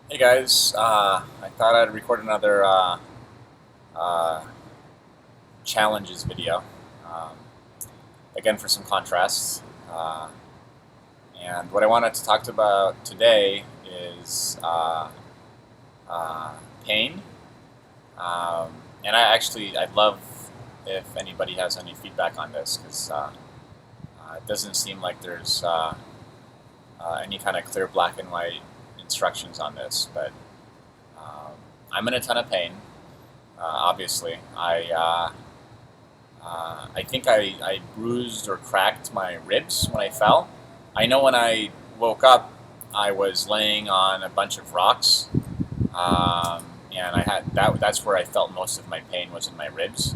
Hey guys, I thought I'd record another uh, challenges video. Um, again, for some contrasts. And what I wanted to talk about today is uh, pain. Um, and I'd love if anybody has any feedback on this because it doesn't seem like there's any kind of clear black and white instructions on this. But um, I'm in a ton of pain. Obviously, I think I bruised or cracked my ribs when I fell. I know when I woke up, I was laying on a bunch of rocks, and I had that's where I felt most of my pain was in my ribs.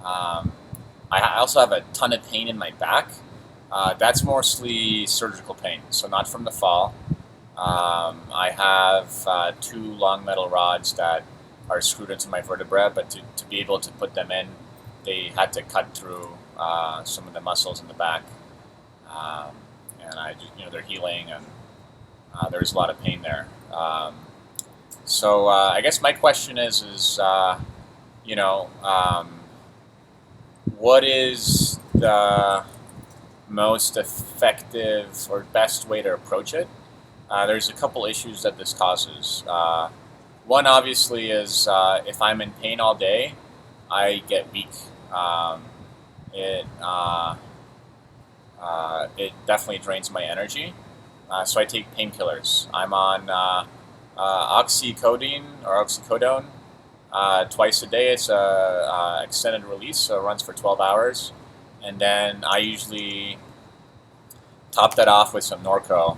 Um, I also have a ton of pain in my back. That's mostly surgical pain, so not from the fall. I have two long metal rods that are screwed into my vertebra, but to be able to put them in, they had to cut through some of the muscles in the back, um, and they're healing, and there's a lot of pain there. So I guess my question is you know, what is the most effective or best way to approach it? There's a couple issues that this causes. One obviously is if I'm in pain all day, I get weak. Um, it definitely drains my energy. So I take painkillers. I'm on oxycodone or oxycodone twice a day. It's a extended release, so it runs for 12 hours, and then I usually top that off with some Norco,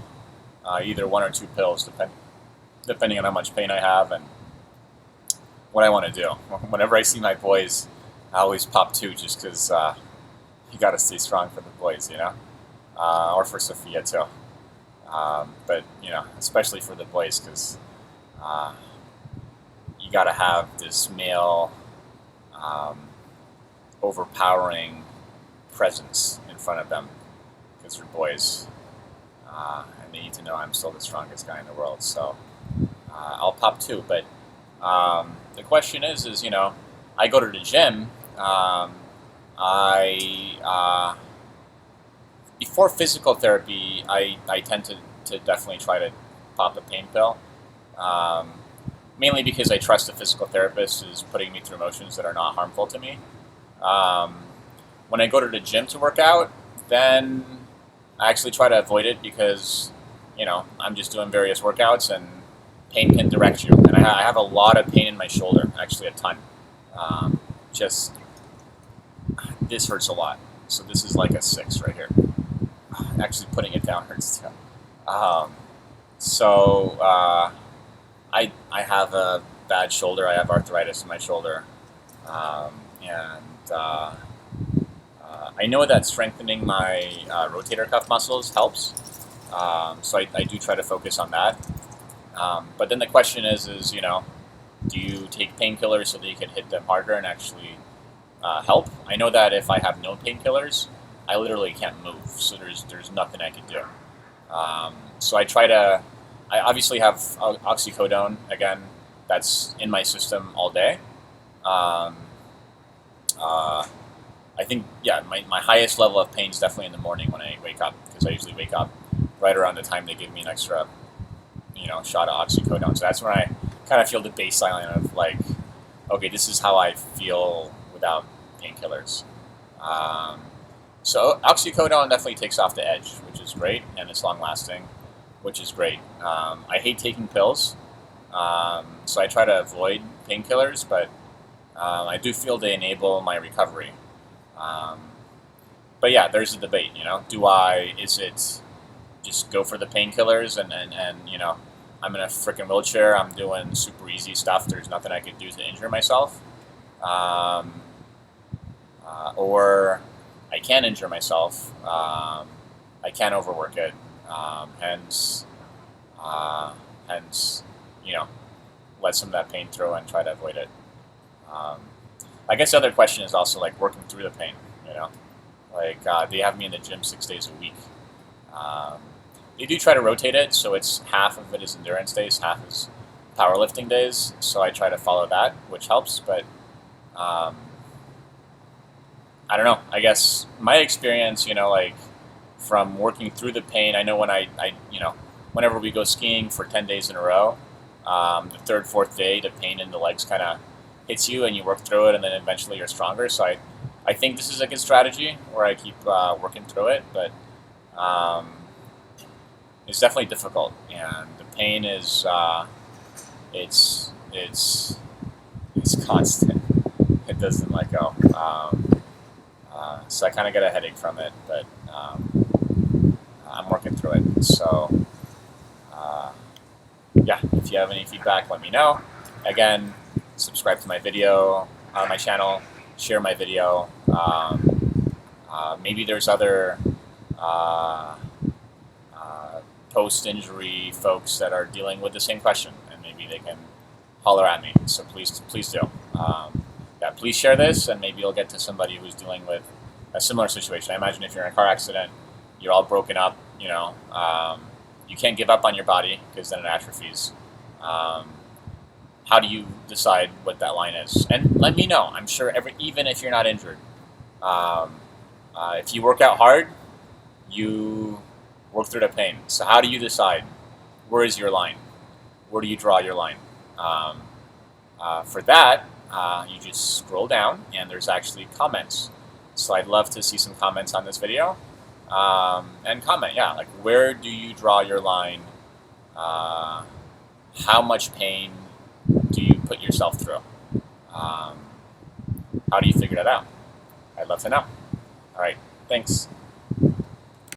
either one or two pills, depending on how much pain I have and what I want to do. Whenever I see my boys, I always pop two just because you got to stay strong for the boys, or for Sophia too. But especially for the boys because uh, you got to have this male um, overpowering presence in front of them because they're boys, and they need to know I'm still the strongest guy in the world. So I'll pop two. But the question is, I go to the gym. I Before physical therapy, I tend to definitely try to pop a pain pill. Um, Mainly because I trust the physical therapist is putting me through motions that are not harmful to me. Um, when I go to the gym to work out, then I actually try to avoid it because, I'm just doing various workouts and pain can direct you. And I have a lot of pain in my shoulder, actually a ton. Um, just, this hurts a lot. So this is like a 6 right here. Actually putting it down hurts too. Um, so I have a bad shoulder. I have arthritis in my shoulder. And I know that strengthening my rotator cuff muscles helps. So I do try to focus on that. But then the question is, do you take painkillers so that you can hit them harder and actually help? I know that if I have no painkillers, I literally can't move. So there's nothing I can do. So I try to. I obviously have oxycodone again. That's in my system all day. Um, uh, I think my highest level of pain is definitely in the morning when I wake up because I usually wake up right around the time they give me an extra shot of oxycodone. So that's when I kind of feel the baseline of like, okay, this is how I feel without painkillers. Um, so oxycodone definitely takes off the edge, which is great, and it's long lasting, which is great. I hate taking pills, so I try to avoid painkillers, but I do feel they enable my recovery. Um, but yeah, there's a debate. Is it just go for the painkillers and I'm in a freaking wheelchair. I'm doing super easy stuff. There's nothing I could do to injure myself, um, or I can injure myself. I can overwork it. Hence, uh, hence, you know, let some of that pain through and try to avoid it. Um, I guess the other question is also like working through the pain. You know, like they have me in the gym 6 days a week. Um, they do try to rotate it, so it's half of it is endurance days, half is powerlifting days, so I try to follow that, which helps. But I don't know. I guess my experience, like from working through the pain, I know when I whenever we go skiing for 10 days in a row, the third, fourth day, the pain in the legs kind of hits you, and you work through it, and then eventually you're stronger. So I think this is a good strategy where I keep working through it, but it's definitely difficult, and the pain is it's constant. It doesn't let go. So I kind of get a headache from it, but I'm working through it. So yeah, if you have any feedback, let me know. Again, subscribe to my video on my channel, share my video. Maybe there's other post-injury folks that are dealing with the same question, and maybe they can holler at me. So please do. Yeah, please share this, and maybe you'll get to somebody who's dealing with a similar situation. I imagine if you're in a car accident, you're all broken up, you can't give up on your body because then it atrophies. How do you decide what that line is? And let me know. I'm sure even if you're not injured, if you work out hard, you work through the pain. So how do you decide? Where is your line? Where do you draw your line? For that, you just scroll down, and there's actually comments. So I'd love to see some comments on this video. And comment, like where do you draw your line? How much pain do you put yourself through? How do you figure that out? I'd love to know. All right, thanks.